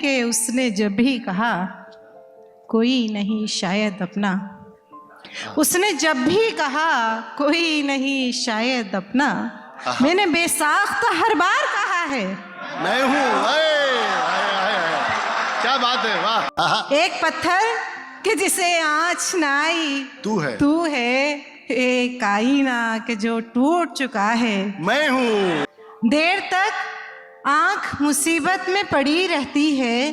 कि उसने जब भी कहा कोई नहीं शायद अपना, उसने जब भी कहा कोई नहीं शायद अपना, मैंने बेसाख्ता हर बार कहा है मैं हूँ। क्या बात है, वाह। एक पत्थर कि जिसे आँच न आई तू है, तू है, एक आईना कि जो टूट चुका है मैं हूँ। देर तक आंख मुसीबत में पड़ी रहती है,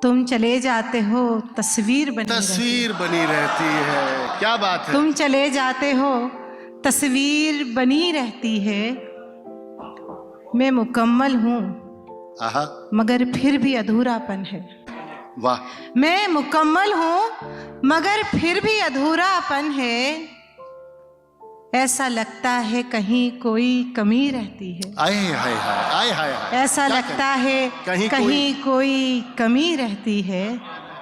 तुम चले जाते हो तस्वीर बनी रहती है। क्या बात है। तुम चले जाते हो तस्वीर बनी रहती है। मैं मुकम्मल हूँ मगर फिर भी अधूरापन है। वाह। मैं मुकम्मल हूँ मगर फिर भी अधूरापन है। ऐसा लगता है कहीं कोई कमी रहती है। आए हाय हाय, आए हाय हाय। ऐसा लगता है कहीं कोई कमी रहती है।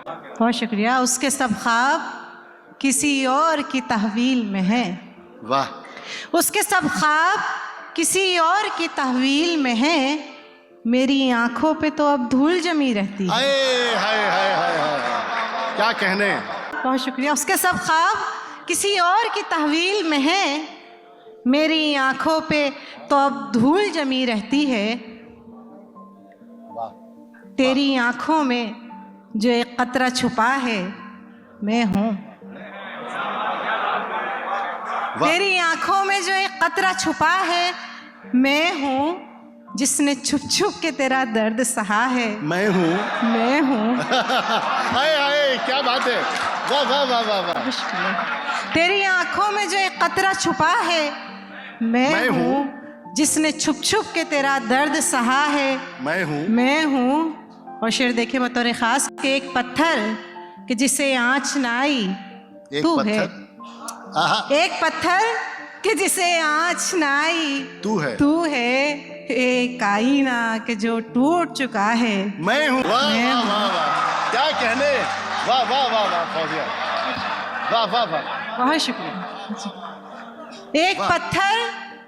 बहुत शुक्रिया। उसके सब ख्वाब किसी और की तहवील में है। वाह। उसके सब ख्वाब किसी और की तहवील में है। मेरी आंखों पे तो अब धूल जमी रहती है। आए हाय हाय हाय हाय, क्या कहने। बहुत शुक्रिया। उसके सब ख्वाब किसी और की तहवील में है। मेरी आंखों पे तो अब धूल जमी रहती है। तेरी आंखों में जो एक कतरा छुपा है मैं हूँ। तेरी आंखों में जो एक कतरा छुपा है मैं हूँ। जिसने छुप छुप के तेरा दर्द सहा है मैं हूँ। मैं हूँ। हाय हाय, क्या बात है। वाह वाह वाह वाह वाह। तेरी आंखों में जो एक कतरा छुपा है मैं हूँ। जिसने छुप छुप के तेरा दर्द सहा है मैं हूँ। मैं हूँ। और शेर देखे बतौर खास के एक पत्थर कि जिसे आँच न आई तू है। एक पत्थर कि जिसे आँच न आई तू है। एक आईना कि जो टूट चुका है मैं हूँ। वाह वाह वाह वाह, क्या कहने। वाह वाह वाह वाह फौजिया, वाह वाह वाह। बहुत शुक्रिया। एक पत्थर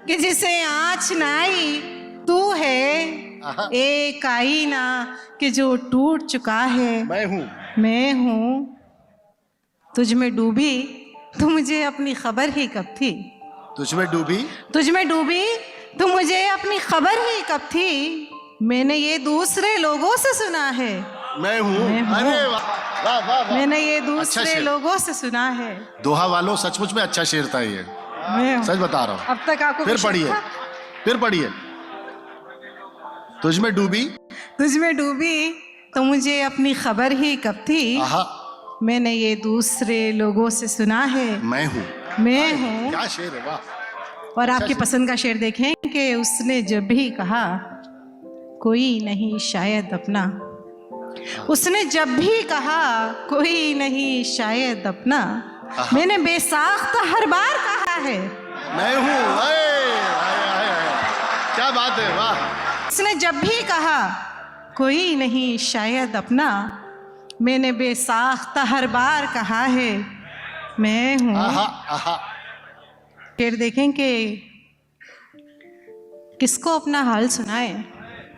कि जिसे आँच न आई तू है। एक आईना कि जो टूट चुका है मैं हूँ। मैं हूँ। तुझ में डूबी तो मुझे अपनी खबर ही कब थी। तुझ में डूबी तो मुझे अपनी खबर ही कब थी। मैंने ये दूसरे लोगों से सुना है मैं हूँ। अरे वाह वाह वाह। मैंने ये दूसरे लोगों से सुना है। दोहा वालों, सचमुच में अच्छा शेर था ये, सच बता रहा हूँ। अब तक आपको फिर पढ़िए। तुझ में डूबी तो मुझे अपनी खबर ही कब थी। मैंने ये दूसरे लोगों से सुना है मैं हूँ। क्या शेर है, वाह। और आपकी पसंद का शेर देखें कि उसने जब भी कहा कोई नहीं शायद अपना, उसने जब भी कहा कोई नहीं शायद अपना, मैंने बेसाख्ता हर बार कहा है मैं हूँ। क्या बात है, वाह। उसने जब भी कहा कोई नहीं शायद अपना, मैंने बेसाख्ता हर बार कहा है मैं हूँ। फिर देखें कि किसको अपना हाल सुनाएं।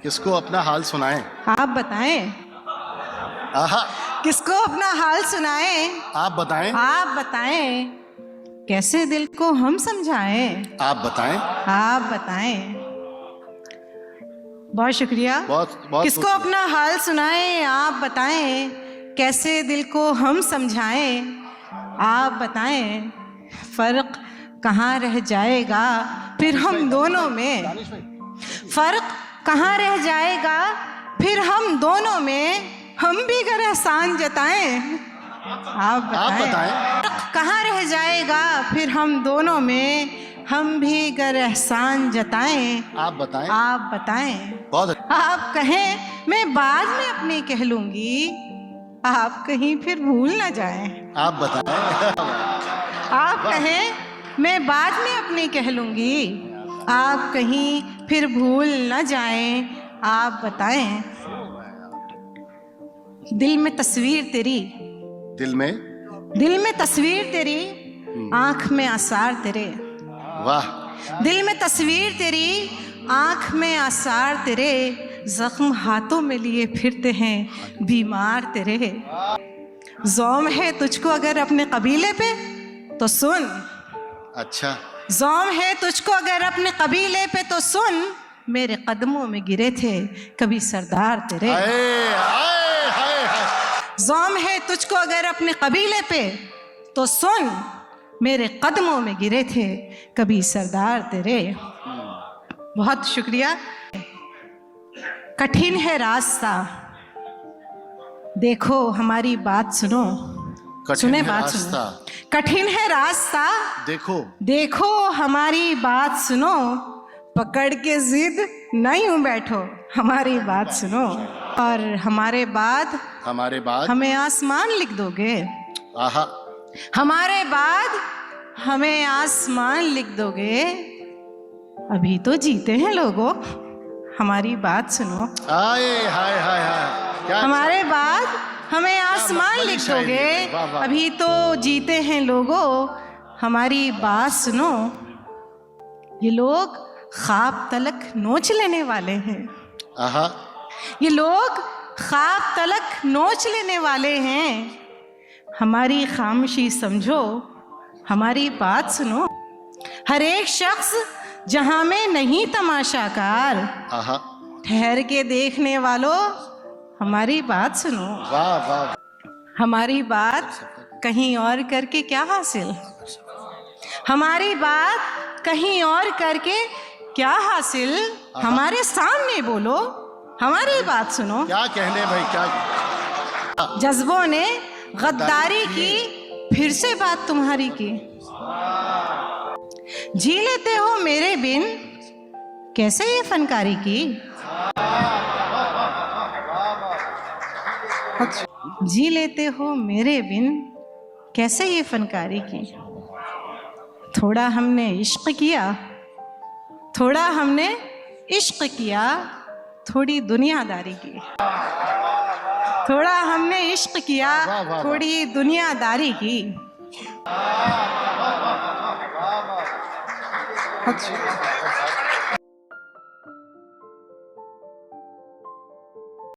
किसको अपना हाल सुनाएं, आप बताएं। किसको अपना हाल सुनाएं, आप बताएं। कैसे दिल को हम समझाएं, आप बताएं। बहुत शुक्रिया। बहुत किसको अपना हाल सुनाएं, आप बताएं। कैसे दिल को हम समझाएं, आप बताएं। फर्क कहाँ रह जाएगा फिर हम दोनों में, फर्क कहाँ रह जाएगा फिर हम दोनों में, हम भी अगर एहसान जताएं, आप बताएं। फर्क कहाँ रह जाएगा फिर हम दोनों में, हम भी अगर एहसान जताएं, आप बताएं। आप कहें मैं बाद में अपनी कह लूंगी, आप कहीं फिर भूल ना जाएं, आप बताएं। आप कहें मैं बाद में अपनी कह लूंगी, आप कहीं फिर भूल न जाएं, आप बताएं। दिल में तस्वीर तेरी, आंख में आसार तेरे। वाह। दिल में तस्वीर तेरी, आंख में आसार तेरे, जख्म हाथों में लिए फिरते हैं बीमार तेरे। ज़ौम है तुझको अगर अपने कबीले पे तो सुन। अच्छा, ज़ौम है तुझको अगर अपने कबीले पे तो सुन, मेरे कदमों में गिरे थे कभी सरदार तेरे। हाय हाय हाय हाय। ज़ौम है तुझको अगर अपने कबीले पे तो सुन, मेरे कदमों में गिरे थे कभी सरदार तेरे। बहुत शुक्रिया। कठिन है रास्ता, देखो हमारी बात सुनो। सुने है बात रास्ता, सुनो। कठिन है रास्ता, देखो देखो हमारी बात सुनो। पकड़ के जिद नहीं हूं बैठो, हमारी बात सुनो। और हमारे बाद हमें आसमान लिख दोगे। आहा, हमारे बाद हमें आसमान लिख दोगे। अभी तो जीते हैं लोगों, हमारी बात सुनो। हाय हाय हाय हाय। क्या हमारे बाद हमें आसमान बड़ी लिख शायरी दोगे। है, वाह, वाह। अभी तो जीते हैं लोगों, हमारी बात सुनो। ये लोग ख्वाब तलक नोच लेने वाले हैं। आहा, ये लोग ख्वाब तलक नोच लेने वाले हैं। हमारी खामोशी समझो, हमारी बात सुनो। हर एक शख्स जहां में नहीं तमाशाकार, आहा, ठहर के देखने वालों हमारी बात सुनो। वाह वाह। हमारी बात कहीं और करके क्या हासिल, हमारी बात कहीं और करके क्या हासिल। हमारे सामने बोलो, हमारी बात सुनो। क्या कहने भाई, क्या। जज्बों ने गद्दारी की, फिर से बात तुम्हारी की। जी लेते हो मेरे बिन, कैसे ये फनकारी की। जी लेते हो मेरे बिन, कैसे ये फनकारी की। थोड़ा हमने इश्क किया, थोड़ा हमने इश्क किया, थोड़ी दुनियादारी की। थोड़ा हमने इश्क किया, वाह, वाह, वाह। थोड़ी दुनियादारी की। अच्छा।